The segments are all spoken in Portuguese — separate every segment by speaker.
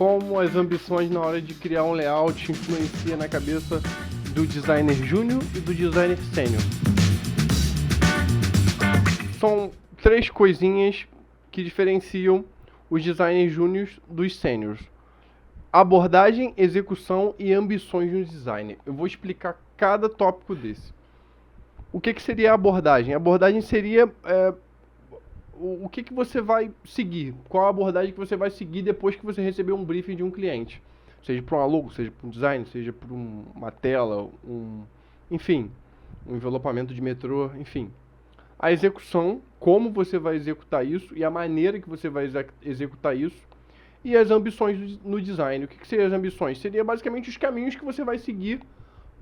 Speaker 1: como as ambições na hora de criar um layout influencia na cabeça do designer júnior e do designer sênior. São 3 coisinhas que diferenciam os designers júniors dos sêniors: abordagem, execução e ambições no design. Eu vou explicar cada tópico desse. O que seria a abordagem? A abordagem seria o que você vai seguir, qual a abordagem que você vai seguir depois que você receber um briefing de um cliente. Seja para um logo, seja para um design, seja para uma tela, enfim, um envelopamento de metrô, enfim. A execução, como você vai executar isso e a maneira que você vai executar isso. E as ambições no design. O que seriam as ambições? Seria basicamente os caminhos que você vai seguir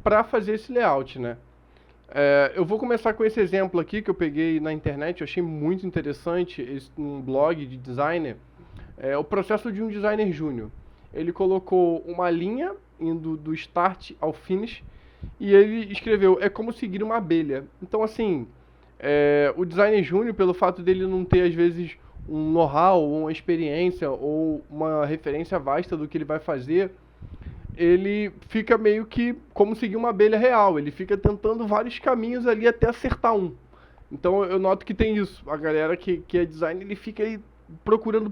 Speaker 1: para fazer esse layout, né? Eu vou começar com esse exemplo aqui que eu peguei na internet, eu achei muito interessante, num blog de designer. O processo de um designer júnior. Ele colocou uma linha indo do start ao finish e ele escreveu: é como seguir uma abelha. Então, assim, o designer júnior, pelo fato dele não ter, às vezes, um know-how, ou uma experiência, ou uma referência vasta do que ele vai fazer, ele fica meio que como seguir uma abelha real. Ele fica tentando vários caminhos ali até acertar um. Então eu noto que tem isso. A galera que é design, ele fica aí procurando,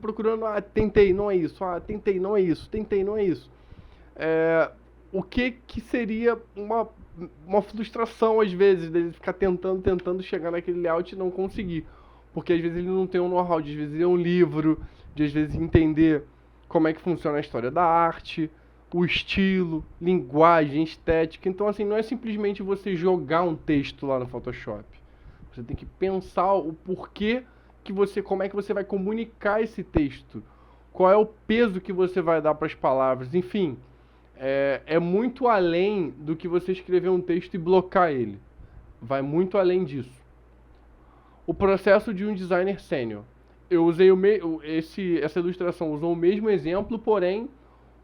Speaker 1: tentei, não é isso. Tentei, não é isso. Tentei, não é isso. O que seria uma frustração, às vezes, dele ficar tentando chegar naquele layout e não conseguir. Porque às vezes ele não tem um know-how, às vezes ele é um livro, de às vezes entender como é que funciona a história da arte, o estilo, linguagem, estética. Então, assim, não é simplesmente você jogar um texto lá no Photoshop. Você tem que pensar o porquê como é que você vai comunicar esse texto, qual é o peso que você vai dar para as palavras, enfim. É muito além do que você escrever um texto e blocar ele. Vai muito além disso. O processo de um designer sênior. Eu usei essa ilustração usou o mesmo exemplo, porém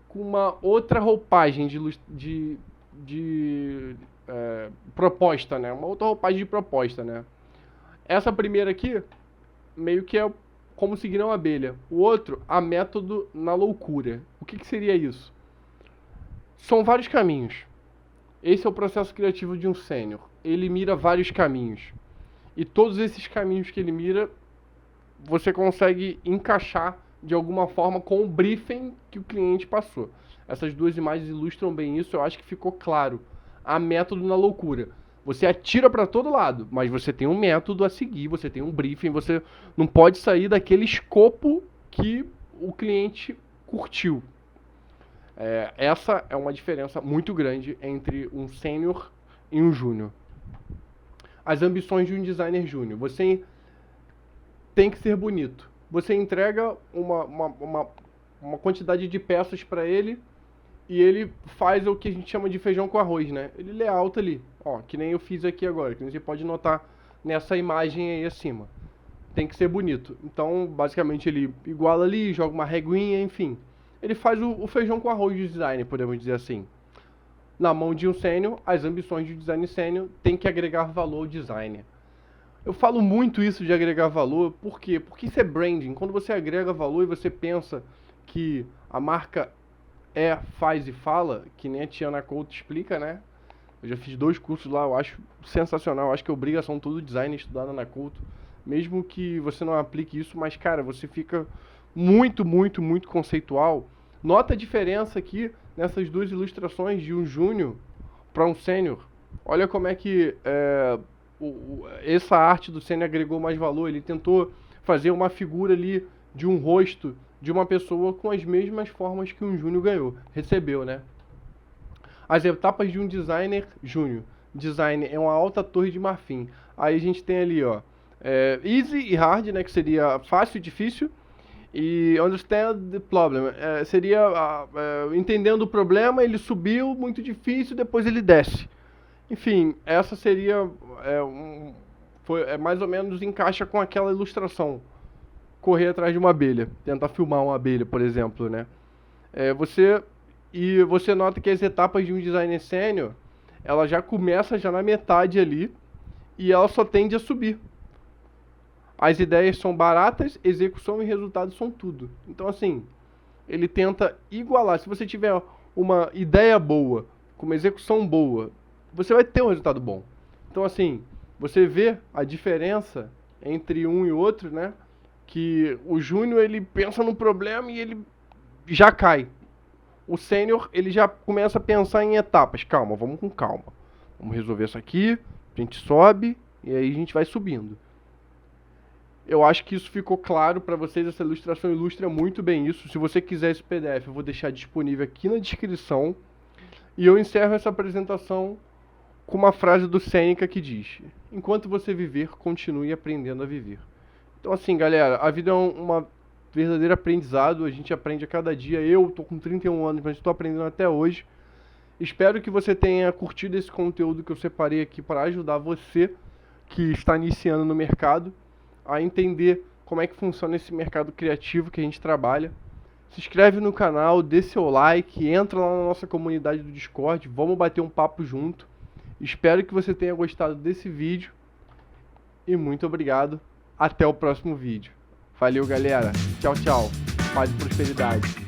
Speaker 1: com uma outra roupagem de proposta, né? Uma outra roupagem de proposta, né? Essa primeira aqui, meio que é como seguir uma abelha. O outro, a método na loucura. O que seria isso? São vários caminhos. Esse é o processo criativo de um sênior. Ele mira vários caminhos. E todos esses caminhos que ele mira, você consegue encaixar de alguma forma com o briefing que o cliente passou. Essas 2 imagens ilustram bem isso, eu acho que ficou claro. A método na loucura. Você atira para todo lado, mas você tem um método a seguir, você tem um briefing, você não pode sair daquele escopo que o cliente curtiu. Essa é uma diferença muito grande entre um sênior e um júnior. As ambições de um designer júnior. Você tem que ser bonito. Você entrega uma quantidade de peças para ele e ele faz o que a gente chama de feijão com arroz, né? Ele layouta ali, ó, que nem eu fiz aqui agora, que você pode notar nessa imagem aí acima. Tem que ser bonito. Então, basicamente, ele iguala ali, joga uma reguinha, enfim. Ele faz o feijão com arroz de design, podemos dizer assim. Na mão de um sênior, as ambições de design sênior tem que agregar valor ao designer. Eu falo muito isso de agregar valor, por quê? Porque isso é branding. Quando você agrega valor e você pensa que a marca faz e fala, que nem a Tiana Couto explica, né? Eu já fiz 2 cursos lá, eu acho sensacional, eu acho que é obrigação todo design estudar na Couto, mesmo que você não aplique isso, mas cara, você fica muito, muito, muito conceitual. Nota a diferença aqui nessas 2 ilustrações de um júnior para um sênior. Olha como é que essa arte do sênior agregou mais valor. Ele tentou fazer uma figura ali de um rosto de uma pessoa com as mesmas formas que um júnior recebeu, né? As etapas de um designer júnior. Design é uma alta torre de marfim. Aí a gente tem ali, ó, easy e hard, né, que seria fácil e difícil. E understand the problem, seria entendendo o problema, ele subiu, muito difícil, depois ele desce. Enfim, essa seria, mais ou menos encaixa com aquela ilustração. Correr atrás de uma abelha, tentar filmar uma abelha, por exemplo, né? Você nota que as etapas de um designer sênior, ela já começa já na metade ali, e ela só tende a subir. As ideias são baratas, execução e resultado são tudo. Então, assim, ele tenta igualar. Se você tiver uma ideia boa, com uma execução boa, você vai ter um resultado bom. Então, assim, você vê a diferença entre um e outro, né? Que o júnior, ele pensa no problema e ele já cai. O sênior, ele já começa a pensar em etapas. Calma, vamos com calma. Vamos resolver isso aqui, a gente sobe e aí a gente vai subindo. Eu acho que isso ficou claro para vocês, essa ilustração ilustra muito bem isso. Se você quiser esse PDF, eu vou deixar disponível aqui na descrição. E eu encerro essa apresentação com uma frase do Sêneca que diz: enquanto você viver, continue aprendendo a viver. Então assim, galera, a vida é uma verdadeiro aprendizado, a gente aprende a cada dia. Eu tô com 31 anos, mas estou aprendendo até hoje. Espero que você tenha curtido esse conteúdo que eu separei aqui para ajudar você que está iniciando no mercado a entender como é que funciona esse mercado criativo que a gente trabalha. Se inscreve no canal, dê seu like, entra lá na nossa comunidade do Discord, vamos bater um papo junto. Espero que você tenha gostado desse vídeo e muito obrigado. Até o próximo vídeo. Valeu, galera. Tchau, tchau. Paz e prosperidade.